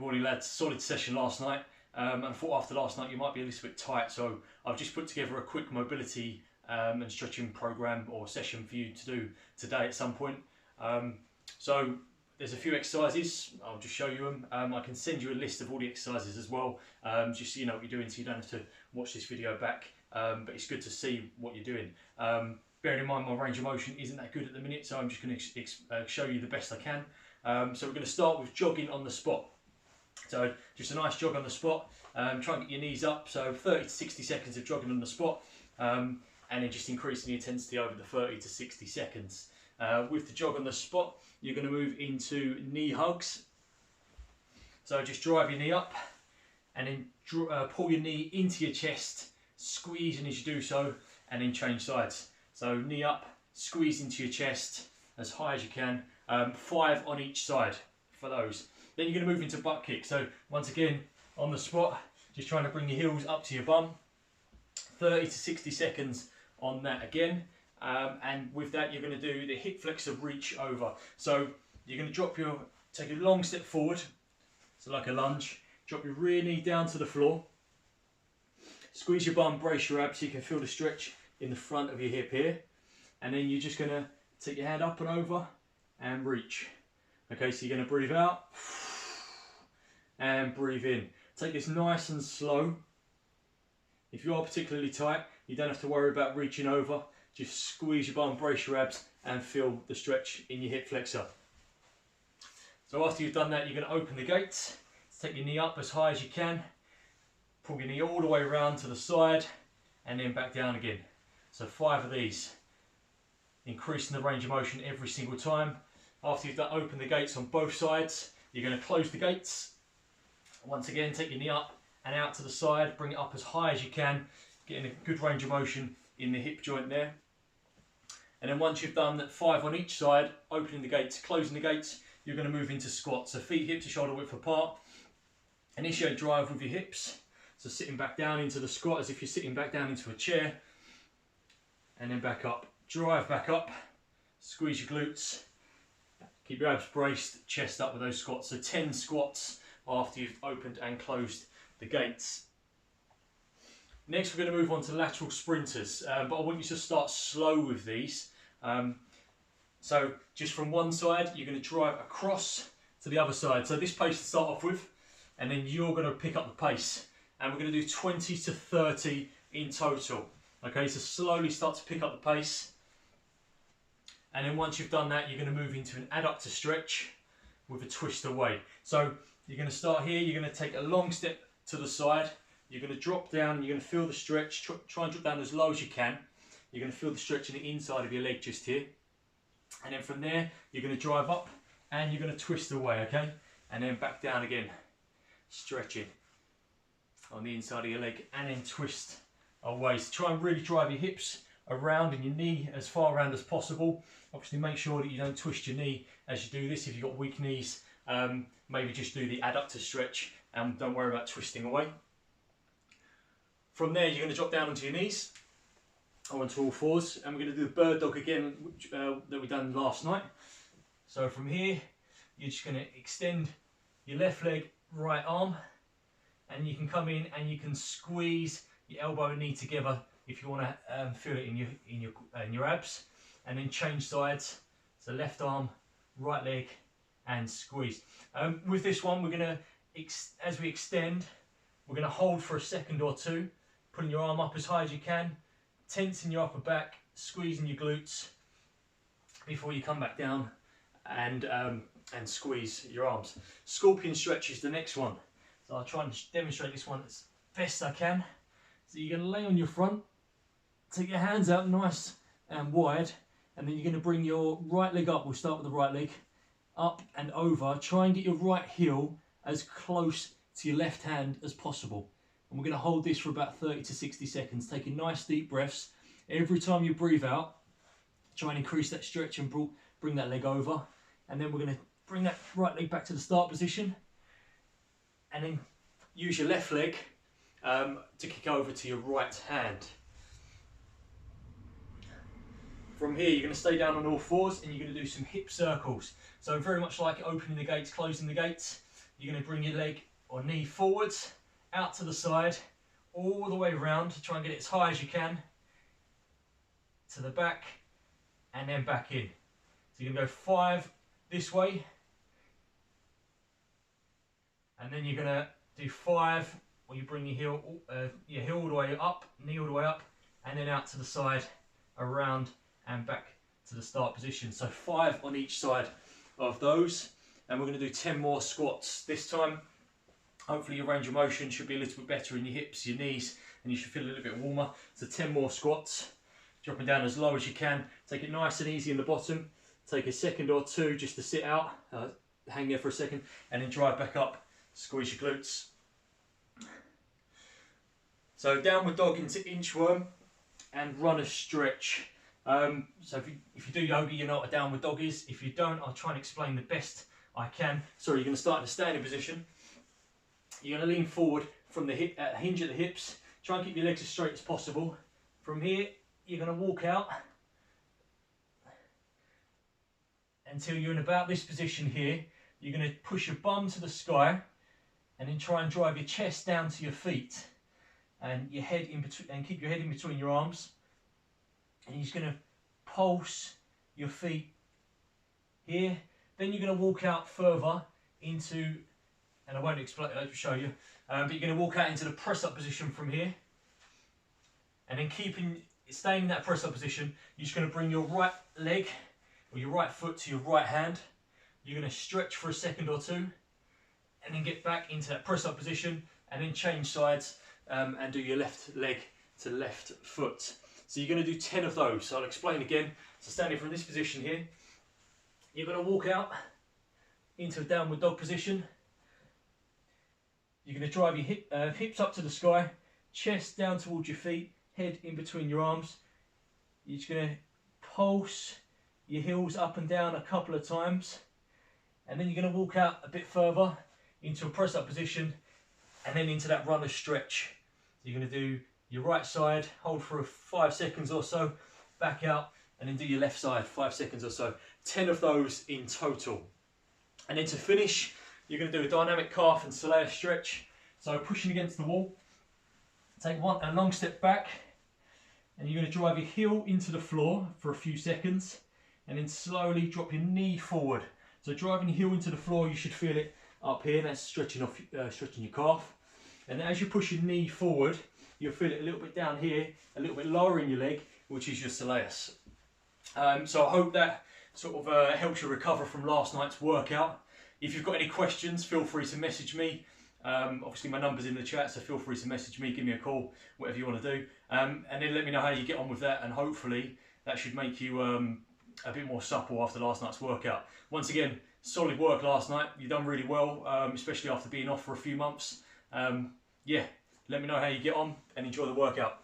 morning lads, solid session last night and I thought after last night you might be a little bit tight, so I've just put together a quick mobility and stretching program or session for you to do today at some point. So there's a few exercises, I'll just show you them. I can send you a list of all the exercises as well, just so you know what you're doing so you don't have to watch this video back, but it's good to see what you're doing. Bearing in mind my range of motion isn't that good at the minute, so I'm just going to show you the best I can. So we're going to start with jogging on the spot. So just a nice jog on the spot, try and get your knees up, so 30 to 60 seconds of jogging on the spot, and then just increasing the intensity over the 30 to 60 seconds. With the jog on the spot, you're going to move into knee hugs. So just drive your knee up and then pull your knee into your chest, squeezing as you do so, and then change sides. So knee up, squeeze into your chest as high as you can, 5 on each side for those. Then you're going to move into butt kick. So once again, on the spot, just trying to bring your heels up to your bum. 30 to 60 seconds on that again. And with that, you're going to do the hip flexor reach over. So you're going to take a long step forward, so like a lunge. Drop your rear knee down to the floor. Squeeze your bum, brace your abs so you can feel the stretch in the front of your hip here. And then you're just going to take your hand up and over and reach. Okay, so you're going to breathe out and breathe in. Take this nice and slow. If you are particularly tight, you don't have to worry about reaching over. Just squeeze your bum, brace your abs and feel the stretch in your hip flexor. So after you've done that, you're going to open the gates. Take your knee up as high as you can. Pull your knee all the way around to the side and then back down again. So 5 of these. Increasing the range of motion every single time. After you've opened the gates on both sides, you're going to close the gates. Once again, take your knee up and out to the side, bring it up as high as you can, getting a good range of motion in the hip joint there. And then once you've done that 5 on each side, opening the gates, closing the gates, you're going to move into squat. So feet hip to shoulder width apart. Initiate drive with your hips. So sitting back down into the squat as if you're sitting back down into a chair. And then back up. Drive back up. Squeeze your glutes. Keep your abs braced, chest up with those squats. So 10 squats after you've opened and closed the gates. Next we're going to move on to lateral sprinters, but I want you to start slow with these. So just from one side, you're going to drive across to the other side. So this pace to start off with, and then you're going to pick up the pace. And we're going to do 20 to 30 in total. Okay, so slowly start to pick up the pace. And then once you've done that, you're going to move into an adductor stretch with a twist away. So you're going to start here, you're going to take a long step to the side. You're going to drop down, you're going to feel the stretch. Try and drop down as low as you can. You're going to feel the stretch in the inside of your leg just here. And then from there, you're going to drive up and you're going to twist away, okay? And then back down again, stretching on the inside of your leg and then twist away. So try and really drive your hips around and your knee as far around as possible. Obviously make sure that you don't twist your knee as you do this. If you've got weak knees, maybe just do the adductor stretch and don't worry about twisting away. From there you're going to drop down onto your knees or onto all fours, and we're going to do the bird dog again that we done last night. So from here you're just going to extend your left leg, right arm, and you can come in and you can squeeze your elbow and knee together if you want to feel it in your abs, and then change sides. So left arm, right leg, and squeeze. With this one, we're going to, as we extend, we're going to hold for a second or two, putting your arm up as high as you can, tensing your upper back, squeezing your glutes before you come back down and squeeze your arms. Scorpion stretch is the next one. So I'll try and demonstrate this one as best I can. So you're going to lay on your front, take your hands out nice and wide, and then you're going to bring your right leg up. We'll start with the right leg, up and over. Try and get your right heel as close to your left hand as possible. And we're going to hold this for about 30 to 60 seconds, taking nice deep breaths. Every time you breathe out, try and increase that stretch and bring that leg over. And then we're going to bring that right leg back to the start position, and then use your left leg to kick over to your right hand. From here, you're going to stay down on all fours and you're going to do some hip circles. So very much like opening the gates, closing the gates, you're going to bring your leg or knee forwards, out to the side, all the way around to try and get it as high as you can, to the back, and then back in. So you're going to go 5 this way, and then you're going to do 5 where you bring your heel all the way up, knee all the way up, and then out to the side, around and back to the start position. So 5 on each side of those, and we're going to do 10 more squats this time. Hopefully your range of motion should be a little bit better in your hips, your knees, and you should feel a little bit warmer. So 10 more squats, dropping down as low as you can. Take it nice and easy in the bottom. Take a second or two just to sit out, hang there for a second, and then drive back up, squeeze your glutes. So downward dog into inchworm and runner stretch. So if you do yoga, you know what a downward dog is. If you don't, I'll try and explain the best I can. So you're going to start in a standing position. You're going to lean forward from the hip, hinge at the hips. Try and keep your legs as straight as possible. From here, you're going to walk out until you're in about this position here. You're going to push your bum to the sky and then try and drive your chest down to your feet and your head in between, and keep your head in between your arms. And you're just going to pulse your feet here. Then you're going to walk out further into, and I won't explain, I'll show you, but you're going to walk out into the press up position from here. And then staying in that press up position, you're just going to bring your right leg or your right foot to your right hand. You're going to stretch for a second or two and then get back into that press up position and then change sides and do your left leg to left foot. So you're going to do 10 of those. So I'll explain again. So standing from this position here, you're going to walk out into a downward dog position. You're going to drive your hips up to the sky, chest down towards your feet, head in between your arms. You're just going to pulse your heels up and down a couple of times. And then you're going to walk out a bit further into a press up position and then into that runner stretch. So you're going to do your right side, hold for 5 seconds or so, back out, and then do your left side, 5 seconds or so. 10 of those in total. And then to finish, you're going to do a dynamic calf and Solea stretch. So pushing against the wall, take a long step back, and you're going to drive your heel into the floor for a few seconds, and then slowly drop your knee forward. So driving your heel into the floor, you should feel it up here, that's stretching your calf. And as you push your knee forward, you'll feel it a little bit down here, a little bit lower in your leg, which is your soleus. So I hope that sort of helps you recover from last night's workout. If you've got any questions, feel free to message me. Obviously my number's in the chat, so feel free to message me, give me a call, whatever you want to do. And then let me know how you get on with that, and hopefully that should make you a bit more supple after last night's workout. Once again, solid work last night. You've done really well, especially after being off for a few months. Yeah, let me know how you get on and enjoy the workout.